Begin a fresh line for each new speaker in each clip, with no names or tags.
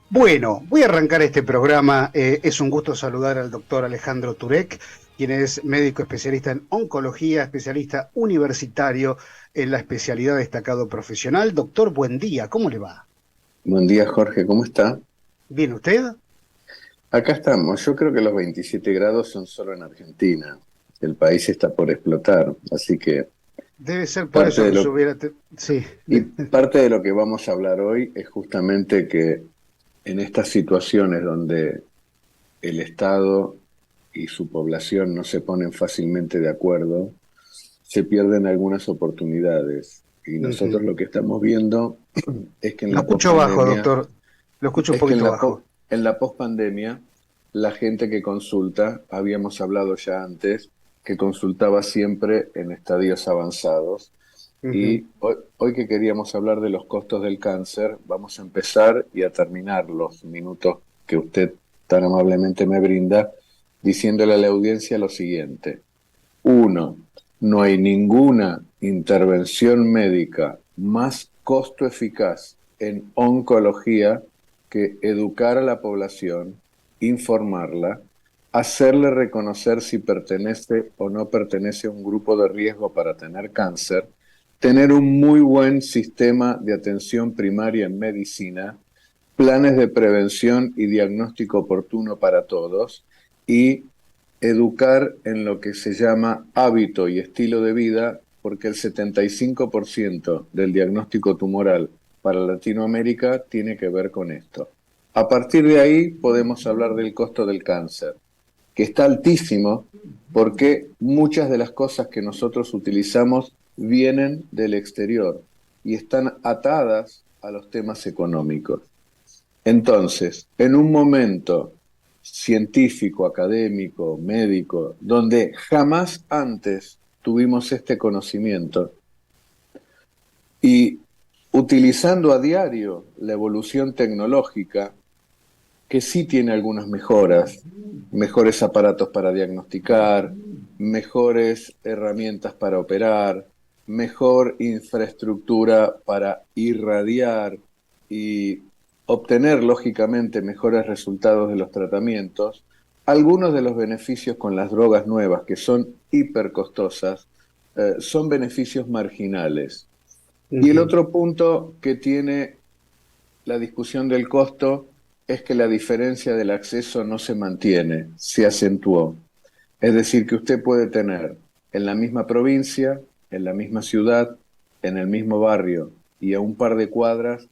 Bueno, voy a arrancar este programa. Es un gusto saludar al doctor Alejandro Turek, quien es médico especialista en oncología, especialista universitario en la especialidad destacado profesional. Doctor, buen día, ¿cómo le va?
Buen día, Jorge, ¿cómo está?
¿Bien usted?
Acá estamos. Yo creo que los 27 grados son solo en Argentina. El país está por explotar, así que
Debe ser por
parte
eso
de
que
lo,
subiera... Sí.
y parte de lo que vamos a hablar hoy es justamente que en estas situaciones donde el Estado y su población no se ponen fácilmente de acuerdo, se pierden algunas oportunidades. Y nosotros
Ujú.
lo que estamos viendo es que en
Lo
la
escucho bajo,
pospandemia
doctor. Lo escucho un
Es que
poquito bajo.
en la pospandemia, la gente que consulta, habíamos hablado ya antes, que consultaba siempre en estadios avanzados.
Ujú.
Y hoy que queríamos hablar de los costos del cáncer, vamos a empezar y a terminar los minutos que usted tan amablemente me brinda, diciéndole a la audiencia lo siguiente. Uno, no hay ninguna intervención médica más costo eficaz en oncología que educar a la población, informarla, hacerle reconocer si pertenece o no pertenece a un grupo de riesgo para tener cáncer, tener un muy buen sistema de atención primaria en medicina, planes de prevención y diagnóstico oportuno para todos y educar en lo que se llama hábito y estilo de vida, porque el 75% del diagnóstico tumoral para Latinoamérica tiene que ver con esto. A partir de ahí podemos hablar del costo del cáncer, que está altísimo porque muchas de las cosas que nosotros utilizamos vienen del exterior y están atadas a los temas económicos. Entonces, en un momento científico, académico, médico, donde jamás antes tuvimos este conocimiento y utilizando a diario la evolución tecnológica, que sí tiene algunas mejoras, mejores aparatos para diagnosticar, mejores herramientas para operar, mejor infraestructura para irradiar y obtener, lógicamente, mejores resultados de los tratamientos, algunos de los beneficios con las drogas nuevas, que son hipercostosas, son beneficios marginales. Y el
Ujú.
otro punto que tiene la discusión del costo es que la diferencia del acceso no se mantiene, se acentuó. Es decir, que usted puede tener en la misma provincia, en la misma ciudad, en el mismo barrio y a un par de cuadras,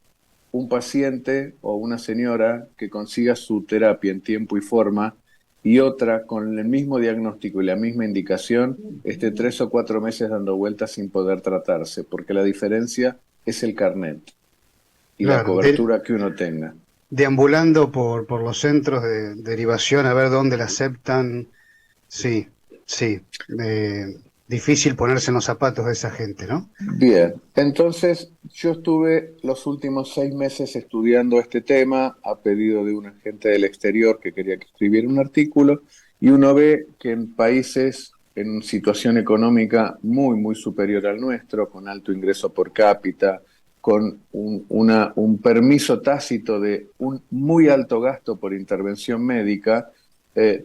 un paciente o una señora que consiga su terapia en tiempo y forma y otra con el mismo diagnóstico y la misma indicación esté 3 o 4 meses dando vueltas sin poder tratarse, porque la diferencia es el carnet y la
Claro,
cobertura que uno tenga.
deambulando por los centros de derivación a ver dónde la aceptan. Sí, sí. Difícil ponerse en los zapatos de esa gente, ¿no?
Bien, entonces yo estuve los últimos 6 meses estudiando este tema a pedido de un agente del exterior que quería que escribiera un artículo y uno ve que en países en situación económica muy, muy superior al nuestro, con alto ingreso por cápita, con un permiso tácito de un muy alto gasto por intervención médica,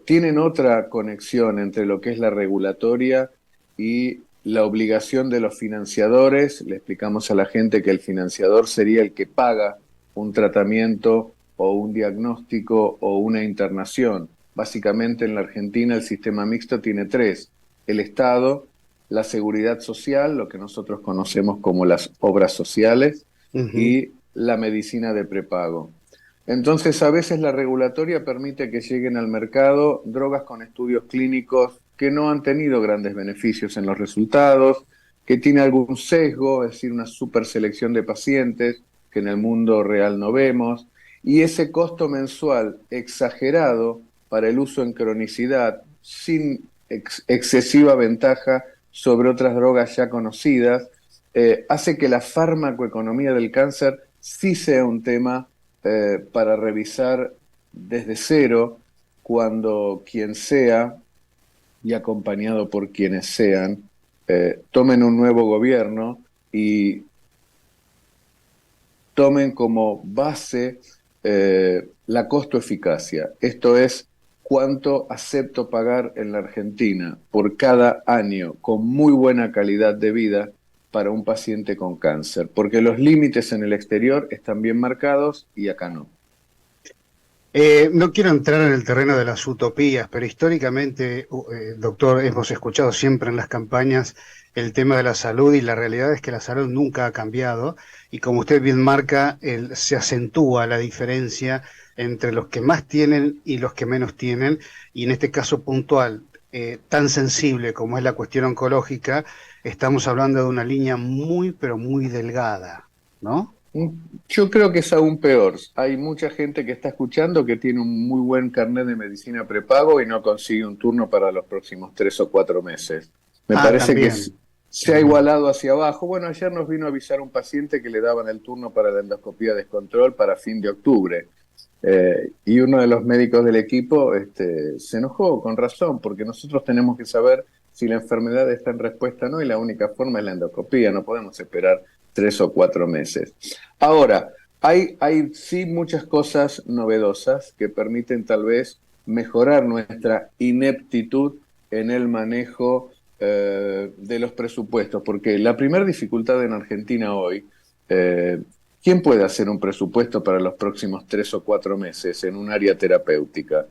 tienen otra conexión entre lo que es la regulatoria y la obligación de los financiadores. Le explicamos a la gente que el financiador sería el que paga un tratamiento o un diagnóstico o una internación. Básicamente en la Argentina el sistema mixto tiene tres: el Estado, la seguridad social, lo que nosotros conocemos como las obras sociales,
Ujú.
y la medicina de prepago. Entonces, a veces la regulatoria permite que lleguen al mercado drogas con estudios clínicos que no han tenido grandes beneficios en los resultados, que tiene algún sesgo, es decir, una superselección de pacientes que en el mundo real no vemos, y ese costo mensual exagerado para el uso en cronicidad, sin excesiva ventaja sobre otras drogas ya conocidas, hace que la farmacoeconomía del cáncer sí sea un tema para revisar desde cero cuando quien sea y acompañado por quienes sean tomen un nuevo gobierno y tomen como base la costo-eficacia. Esto es cuánto acepto pagar en la Argentina por cada año con muy buena calidad de vida para un paciente con cáncer, porque los límites en el exterior están bien marcados y acá no.
No quiero entrar en el terreno de las utopías, pero históricamente, doctor, hemos escuchado siempre en las campañas el tema de la salud y la realidad es que la salud nunca ha cambiado y como usted bien marca, se acentúa la diferencia entre los que más tienen y los que menos tienen y en este caso puntual, tan sensible como es la cuestión oncológica, estamos hablando de una línea muy, pero muy delgada, ¿no?
Yo creo que es aún peor. Hay mucha gente que está escuchando que tiene un muy buen carnet de medicina prepago y no consigue un turno para los próximos 3 o 4 meses. Me
Ah,
parece que
también.
se ha igualado hacia abajo. Bueno, ayer nos vino a avisar un paciente que le daban el turno para la endoscopía descontrol para fin de octubre. Y uno de los médicos del equipo se enojó con razón, porque nosotros tenemos que saber si la enfermedad está en respuesta o no, y la única forma es la endoscopía, no podemos esperar 3 o 4 meses. Ahora, hay sí muchas cosas novedosas que permiten tal vez mejorar nuestra ineptitud en el manejo de los presupuestos, porque la primera dificultad en Argentina hoy, eh, ¿quién puede hacer un presupuesto para los próximos 3 o 4 meses en un área terapéutica?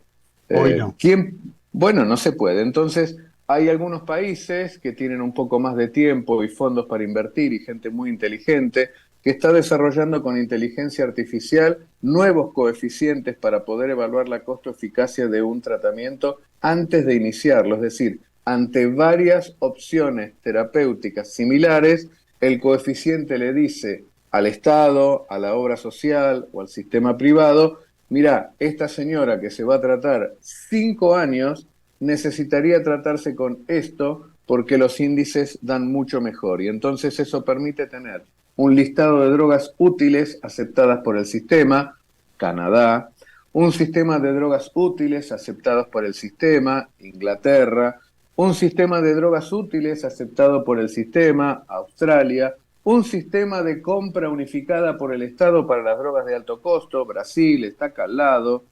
Hoy no.
¿Quién? Bueno, no se puede. Entonces, hay algunos países que tienen un poco más de tiempo y fondos para invertir y gente muy inteligente que está desarrollando con inteligencia artificial nuevos coeficientes para poder evaluar la costo-eficacia de un tratamiento antes de iniciarlo. Es decir, ante varias opciones terapéuticas similares, el coeficiente le dice al Estado, a la obra social o al sistema privado, mira, esta señora que se va a tratar 5 años necesitaría tratarse con esto porque los índices dan mucho mejor. Y entonces eso permite tener un listado de drogas útiles aceptadas por el sistema, Canadá, un sistema de drogas útiles aceptados por el sistema, Inglaterra, un sistema de drogas útiles aceptado por el sistema, Australia, un sistema de compra unificada por el Estado para las drogas de alto costo, Brasil está acá al lado,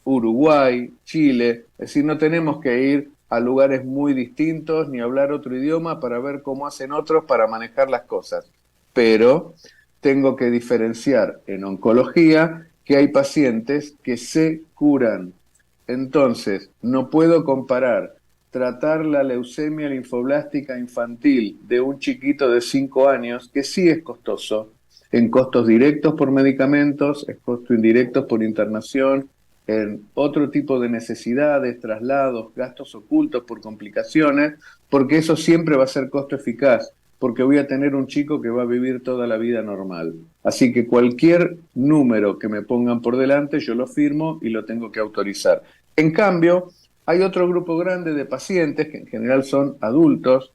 Uruguay, Chile, es decir, no tenemos que ir a lugares muy distintos ni hablar otro idioma para ver cómo hacen otros para manejar las cosas. Pero tengo que diferenciar en oncología que hay pacientes que se curan. Entonces, no puedo comparar tratar la leucemia linfoblástica infantil de un chiquito de 5 años, que sí es costoso, en costos directos por medicamentos, en costos indirectos por internación, en otro tipo de necesidades, traslados, gastos ocultos por complicaciones, porque eso siempre va a ser costo eficaz, porque voy a tener un chico que va a vivir toda la vida normal. Así que cualquier número que me pongan por delante, yo lo firmo y lo tengo que autorizar. En cambio, hay otro grupo grande de pacientes, que en general son adultos,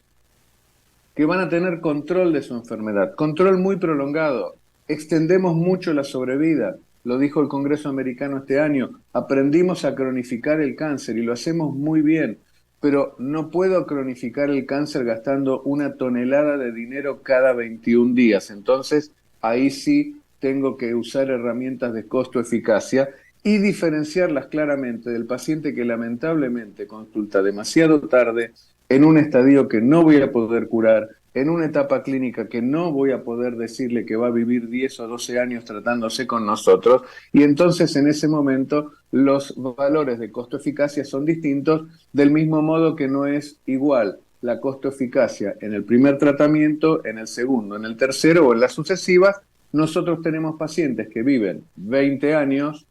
que van a tener control de su enfermedad, control muy prolongado. Extendemos mucho la sobrevida, lo dijo el Congreso americano este año, aprendimos a cronificar el cáncer y lo hacemos muy bien, pero no puedo cronificar el cáncer gastando 1 tonelada de dinero cada 21 días. Entonces, ahí sí tengo que usar herramientas de costo-eficacia y diferenciarlas claramente del paciente que lamentablemente consulta demasiado tarde, en un estadio que no voy a poder curar, en una etapa clínica que no voy a poder decirle que va a vivir 10 o 12 años tratándose con nosotros, y entonces en ese momento los valores de costo-eficacia son distintos, del mismo modo que no es igual la costo-eficacia en el primer tratamiento, en el segundo, en el tercero o en las sucesivas. Nosotros tenemos pacientes que viven 20 años,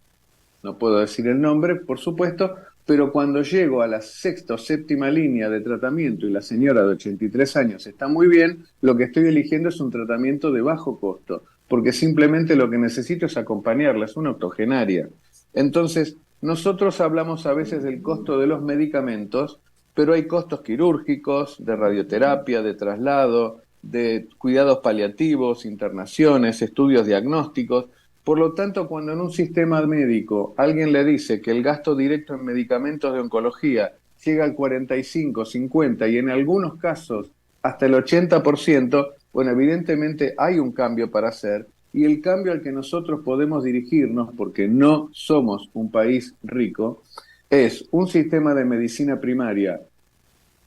no puedo decir el nombre, por supuesto, pero cuando llego a la sexta o séptima línea de tratamiento y la señora de 83 años está muy bien, lo que estoy eligiendo es un tratamiento de bajo costo, porque simplemente lo que necesito es acompañarla, es una octogenaria. Entonces, nosotros hablamos a veces del costo de los medicamentos, pero hay costos quirúrgicos, de radioterapia, de traslado, de cuidados paliativos, internaciones, estudios diagnósticos. Por lo tanto, cuando en un sistema médico alguien le dice que el gasto directo en medicamentos de oncología llega al 45, 50 y en algunos casos hasta el 80%, bueno, evidentemente hay un cambio para hacer y el cambio al que nosotros podemos dirigirnos, porque no somos un país rico, es un sistema de medicina primaria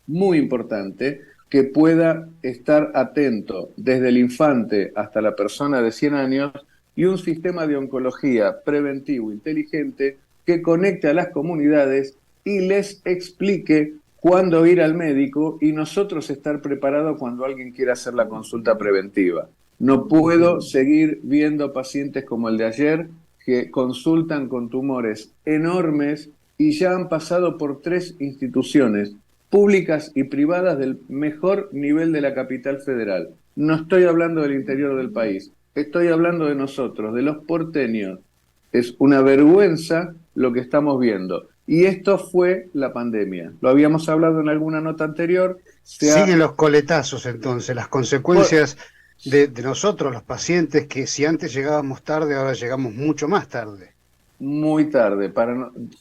muy importante que pueda estar atento desde el infante hasta la persona de 100 años y un sistema de oncología preventivo inteligente que conecte a las comunidades y les explique cuándo ir al médico y nosotros estar preparados cuando alguien quiera hacer la consulta preventiva. No puedo seguir viendo pacientes como el de ayer que consultan con tumores enormes y ya han pasado por 3 instituciones públicas y privadas del mejor nivel de la capital federal. No estoy hablando del interior del país, estoy hablando de nosotros, de los porteños. Es una vergüenza lo que estamos viendo. Y esto fue la pandemia. Lo habíamos hablado en alguna nota anterior.
Siguen los coletazos entonces, las consecuencias de nosotros, los pacientes, que si antes llegábamos tarde, ahora llegamos mucho más tarde.
Muy tarde.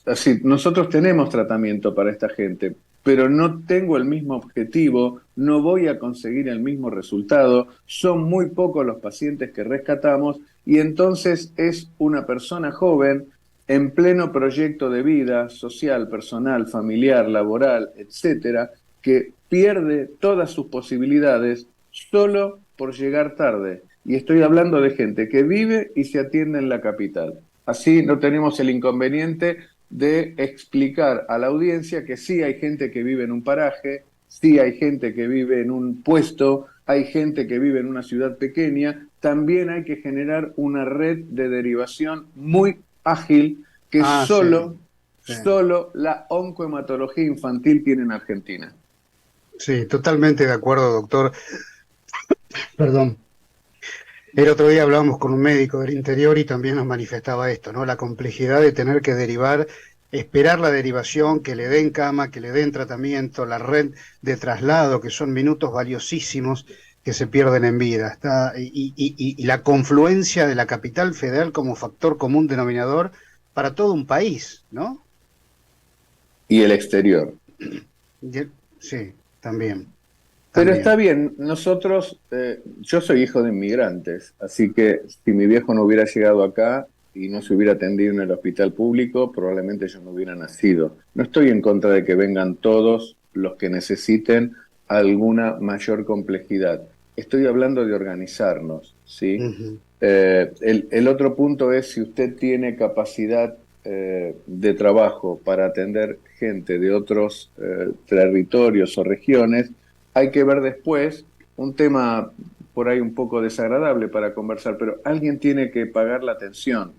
Así, nosotros tenemos tratamiento para esta gente, pero no tengo el mismo objetivo, no voy a conseguir el mismo resultado, son muy pocos los pacientes que rescatamos y entonces es una persona joven en pleno proyecto de vida social, personal, familiar, laboral, etcétera, que pierde todas sus posibilidades solo por llegar tarde. Y estoy hablando de gente que vive y se atiende en la capital. Así no tenemos el inconveniente de explicar a la audiencia que sí hay gente que vive en un paraje, sí hay gente que vive en un puesto, hay gente que vive en una ciudad pequeña, también hay que generar una red de derivación muy ágil que solo la oncohematología infantil tiene en Argentina.
Sí, totalmente de acuerdo, doctor. Perdón. El otro día hablábamos con un médico del interior y también nos manifestaba esto, ¿no? La complejidad de tener que derivar, esperar la derivación, que le den cama, que le den tratamiento, la red de traslado, que son minutos valiosísimos que se pierden en vida. Y la confluencia de la capital federal como factor común denominador para todo un país, ¿no?
Y el exterior.
Sí, también.
Pero está bien, nosotros, yo soy hijo de inmigrantes, así que si mi viejo no hubiera llegado acá y no se hubiera atendido en el hospital público, probablemente yo no hubiera nacido. No estoy en contra de que vengan todos los que necesiten alguna mayor complejidad. Estoy hablando de organizarnos, ¿sí? El otro punto es si usted tiene capacidad de trabajo para atender gente de otros territorios o regiones, hay que ver después un tema por ahí un poco desagradable para conversar, pero alguien tiene que pagar la atención.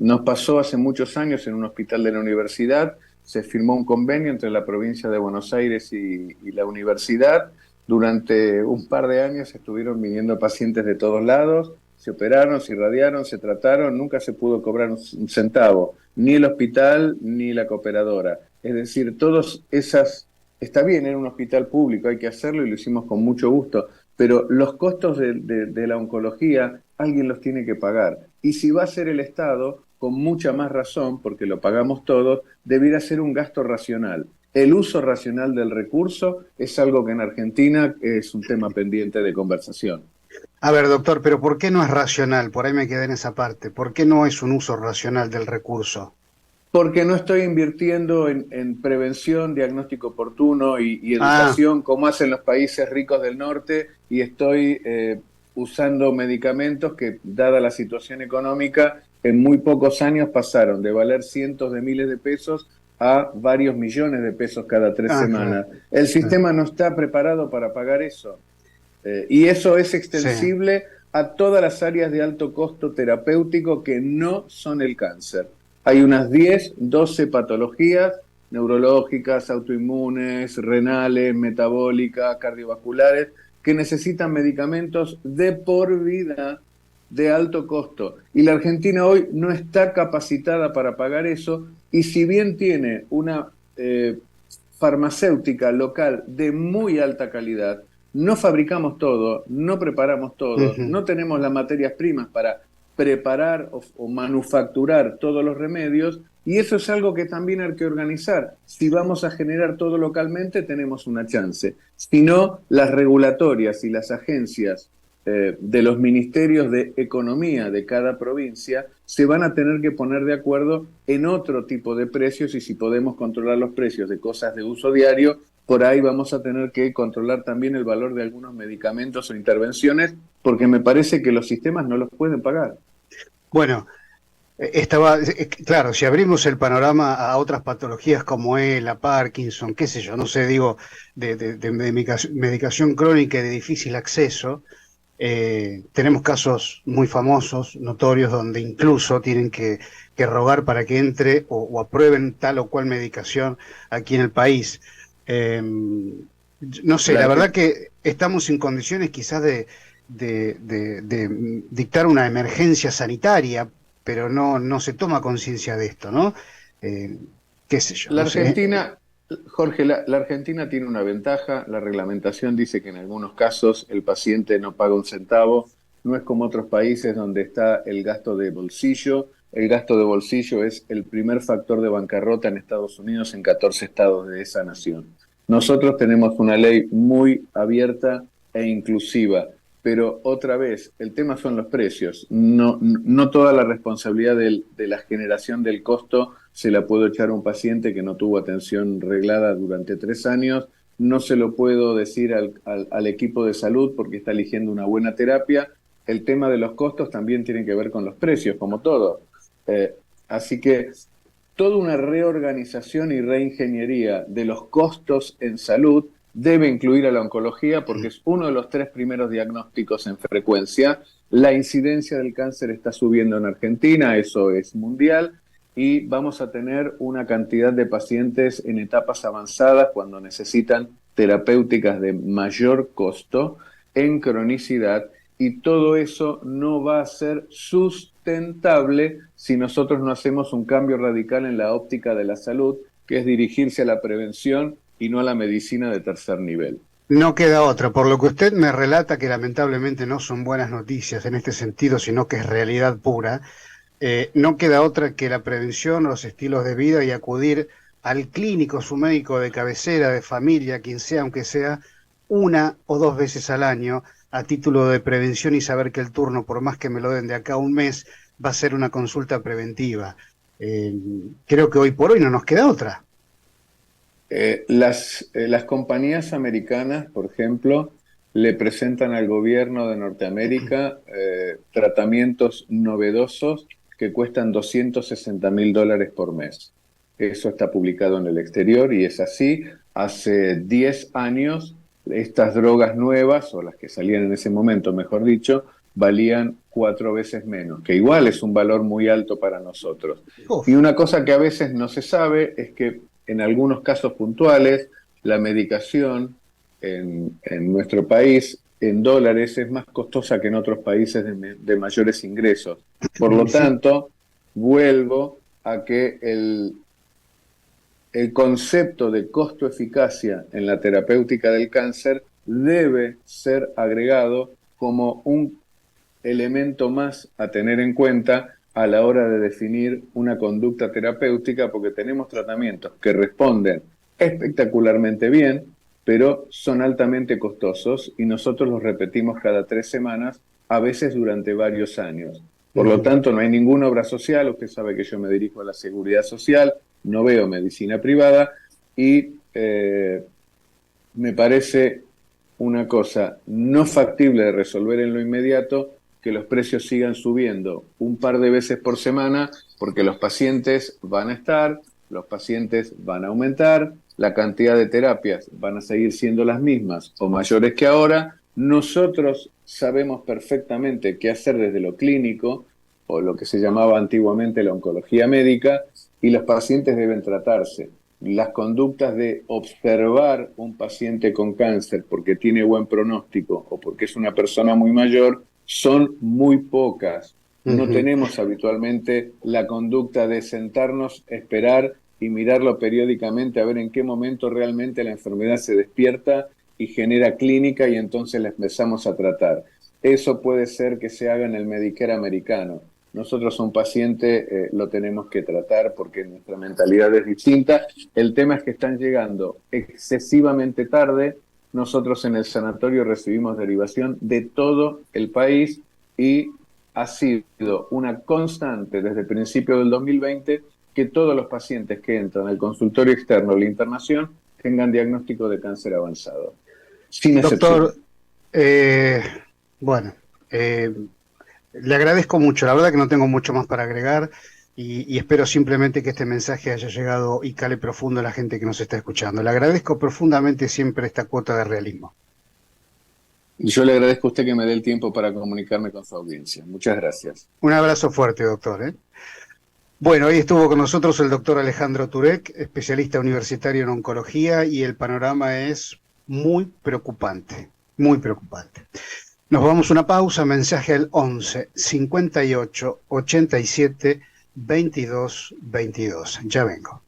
Nos pasó hace muchos años en un hospital de la universidad, se firmó un convenio entre la provincia de Buenos Aires y la universidad. Durante un par de años estuvieron viniendo pacientes de todos lados, se operaron, se irradiaron, se trataron, nunca se pudo cobrar un centavo, ni el hospital ni la cooperadora. Es decir, todas esas... Está bien, era un hospital público, hay que hacerlo y lo hicimos con mucho gusto, pero los costos de la oncología alguien los tiene que pagar. Y si va a ser el Estado, con mucha más razón, porque lo pagamos todos, debiera ser un gasto racional. El uso racional del recurso es algo que en Argentina es un tema pendiente de conversación.
A ver, doctor, pero ¿por qué no es racional? Por ahí me quedé en esa parte. ¿Por qué no es un uso racional del recurso?
Porque no estoy invirtiendo en prevención, diagnóstico oportuno y educación como hacen los países ricos del norte y estoy usando medicamentos que, dada la situación económica, en muy pocos años pasaron de valer cientos de miles de pesos a varios millones de pesos cada 3 semanas. Claro. El sistema no está preparado para pagar eso. Y eso es extensible a todas las áreas de alto costo terapéutico que no son el cáncer. Hay unas 10, 12 patologías neurológicas, autoinmunes, renales, metabólicas, cardiovasculares, que necesitan medicamentos de por vida de alto costo. Y la Argentina hoy no está capacitada para pagar eso, y si bien tiene una farmacéutica local de muy alta calidad, no fabricamos todo, no preparamos todo, no tenemos las materias primas para preparar o manufacturar todos los remedios, y eso es algo que también hay que organizar. Si vamos a generar todo localmente, tenemos una chance. Si no, las regulatorias y las agencias de los ministerios de economía de cada provincia se van a tener que poner de acuerdo en otro tipo de precios, y si podemos controlar los precios de cosas de uso diario, por ahí vamos a tener que controlar también el valor de algunos medicamentos o intervenciones, porque me parece que los sistemas no los pueden pagar.
Bueno, claro, si abrimos el panorama a otras patologías como la Parkinson, qué sé yo, no sé, digo, de medicación crónica y de difícil acceso, tenemos casos muy famosos, notorios, donde incluso tienen que rogar para que entre o aprueben tal o cual medicación aquí en el país. Eh, no sé, la verdad que estamos en condiciones quizás de dictar una emergencia sanitaria, pero no se toma conciencia de esto, ¿no? Eh, qué sé yo,
La
no sé.
Argentina, Jorge, la Argentina tiene una ventaja. La reglamentación dice que en algunos casos el paciente no paga un centavo. No es como otros países donde está el gasto de bolsillo. El gasto de bolsillo es el primer factor de bancarrota en Estados Unidos, en 14 estados de esa nación. Nosotros tenemos una ley muy abierta e inclusiva, pero otra vez, el tema son los precios. No toda la responsabilidad de la generación del costo se la puedo echar a un paciente que no tuvo atención reglada durante 3 años. No se lo puedo decir al equipo de salud porque está eligiendo una buena terapia. El tema de los costos también tiene que ver con los precios, como todo. Eh, Así que toda una reorganización y reingeniería de los costos en salud debe incluir a la oncología, porque es uno de los 3 primeros diagnósticos en frecuencia. La incidencia del cáncer está subiendo en Argentina, eso es mundial, y vamos a tener una cantidad de pacientes en etapas avanzadas cuando necesitan terapéuticas de mayor costo, en cronicidad, y todo eso no va a ser sustentable si nosotros no hacemos un cambio radical en la óptica de la salud, que es dirigirse a la prevención y no a la medicina de tercer nivel.
No queda otra. Por lo que usted me relata, que lamentablemente no son buenas noticias en este sentido, sino que es realidad pura, no queda otra que la prevención, los estilos de vida y acudir al clínico, su médico de cabecera, de familia, quien sea, aunque sea una o dos veces al año, a título de prevención, y saber que el turno, por más que me lo den de acá a un mes, va a ser una consulta preventiva. Eh, Creo que hoy por hoy no nos queda otra.
Las compañías americanas, por ejemplo, le presentan al gobierno de Norteamérica tratamientos novedosos que cuestan $260.000 por mes. Eso está publicado en el exterior y es así. Hace 10 años, estas drogas nuevas, o las que salían en ese momento, mejor dicho, valían 4 veces menos, que igual es un valor muy alto para nosotros. Y
Uf.
una cosa que a veces no se sabe es que en algunos casos puntuales la medicación en nuestro país en dólares es más costosa que en otros países de mayores ingresos. Por lo
Y sí.
tanto, vuelvo a que el concepto de costo-eficacia en la terapéutica del cáncer debe ser agregado como un elemento más a tener en cuenta a la hora de definir una conducta terapéutica, porque tenemos tratamientos que responden espectacularmente bien, pero son altamente costosos y nosotros los repetimos cada 3 semanas, a veces durante varios años. Por lo
Ujú.
tanto, no hay ninguna obra social. Usted sabe que yo me dirijo a la seguridad social, no veo medicina privada, y me parece una cosa no factible de resolver en lo inmediato que los precios sigan subiendo un par de veces por semana, porque los pacientes van a estar, los pacientes van a aumentar, la cantidad de terapias van a seguir siendo las mismas o mayores que ahora. Nosotros sabemos perfectamente qué hacer desde lo clínico, o lo que se llamaba antiguamente la oncología médica, y los pacientes deben tratarse. Las conductas de observar un paciente con cáncer porque tiene buen pronóstico o porque es una persona muy mayor son muy pocas. No
Ujú.
tenemos habitualmente la conducta de sentarnos, esperar y mirarlo periódicamente a ver en qué momento realmente la enfermedad se despierta y genera clínica, y entonces la empezamos a tratar. Eso puede ser que se haga en el Medicare americano. Nosotros a un paciente lo tenemos que tratar porque nuestra mentalidad es distinta. El tema es que están llegando excesivamente tarde nosotros en el sanatorio recibimos derivación de todo el país y ha sido una constante desde el principio del 2020 que todos los pacientes que entran al consultorio externo o la internación tengan diagnóstico de cáncer avanzado, sin excepción.
Doctor, bueno, le agradezco mucho, la verdad que no tengo mucho más para agregar y espero simplemente que este mensaje haya llegado y cale profundo a la gente que nos está escuchando. Le agradezco profundamente siempre esta cuota de realismo.
Y yo le agradezco a usted que me dé el tiempo para comunicarme con su audiencia. Muchas gracias.
Un abrazo fuerte, doctor, ¿eh? Bueno, hoy estuvo con nosotros el doctor Alejandro Turek, especialista universitario en oncología, y el panorama es muy preocupante, muy preocupante. Nos vamos a una pausa, mensaje al 11 58 87 22 22. Ya vengo.